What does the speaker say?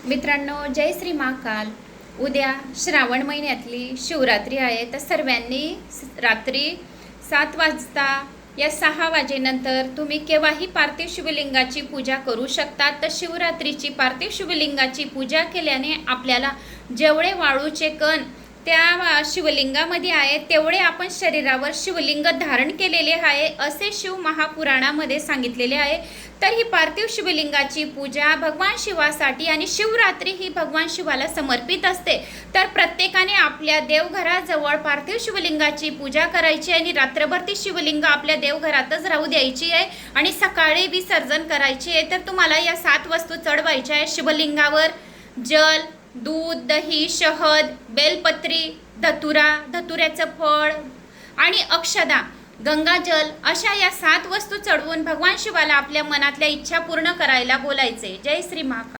मित्रांनो, जय श्री महाकाल. उद्या श्रावण महिन्यातली शिवरात्री आहे. तर सर्वांनी रात्री 7 वाजता या 6 वाजेनंतर तुम्ही केव्हाही पार्थिव शिवलिंगाची पूजा करू शकता. तर शिवरात्रीची पार्थिव शिवलिंगाची पूजा केल्याने आपल्याला जेवढे वाळूचे कण त्या शिवलिंगामध्ये आहे तेवढे आपण शरीरावर शिवलिंग धारण केलेले आहे असे शिव महापुराणामध्ये सांगितलेले आहे. तर ही पार्थिव शिवलिंगाची पूजा भगवान शिवासाठी आणि शिवरात्री ही भगवान शिवाला समर्पित असते. तर प्रत्येकाने आपल्या देवघराजवळ पार्थिव शिवलिंगाची पूजा करायची आणि रात्रभर ती शिवलिंग आपल्या देवघरातच राहू द्यायची आहे आणि सकाळी विसर्जन करायची आहे. तर तुम्हाला या 7 वस्तू चढवायच्या आहे शिवलिंगावर. जल, दूध, दही, शहद, बेलपत्री, धतुऱ्याचं फळ आणि अक्षदा, गंगाजल अशा या 7 वस्तू चढवून भगवान शिवाला आपल्या मनातल्या इच्छा पूर्ण करायला बोलायचे. जय श्री महाकाल.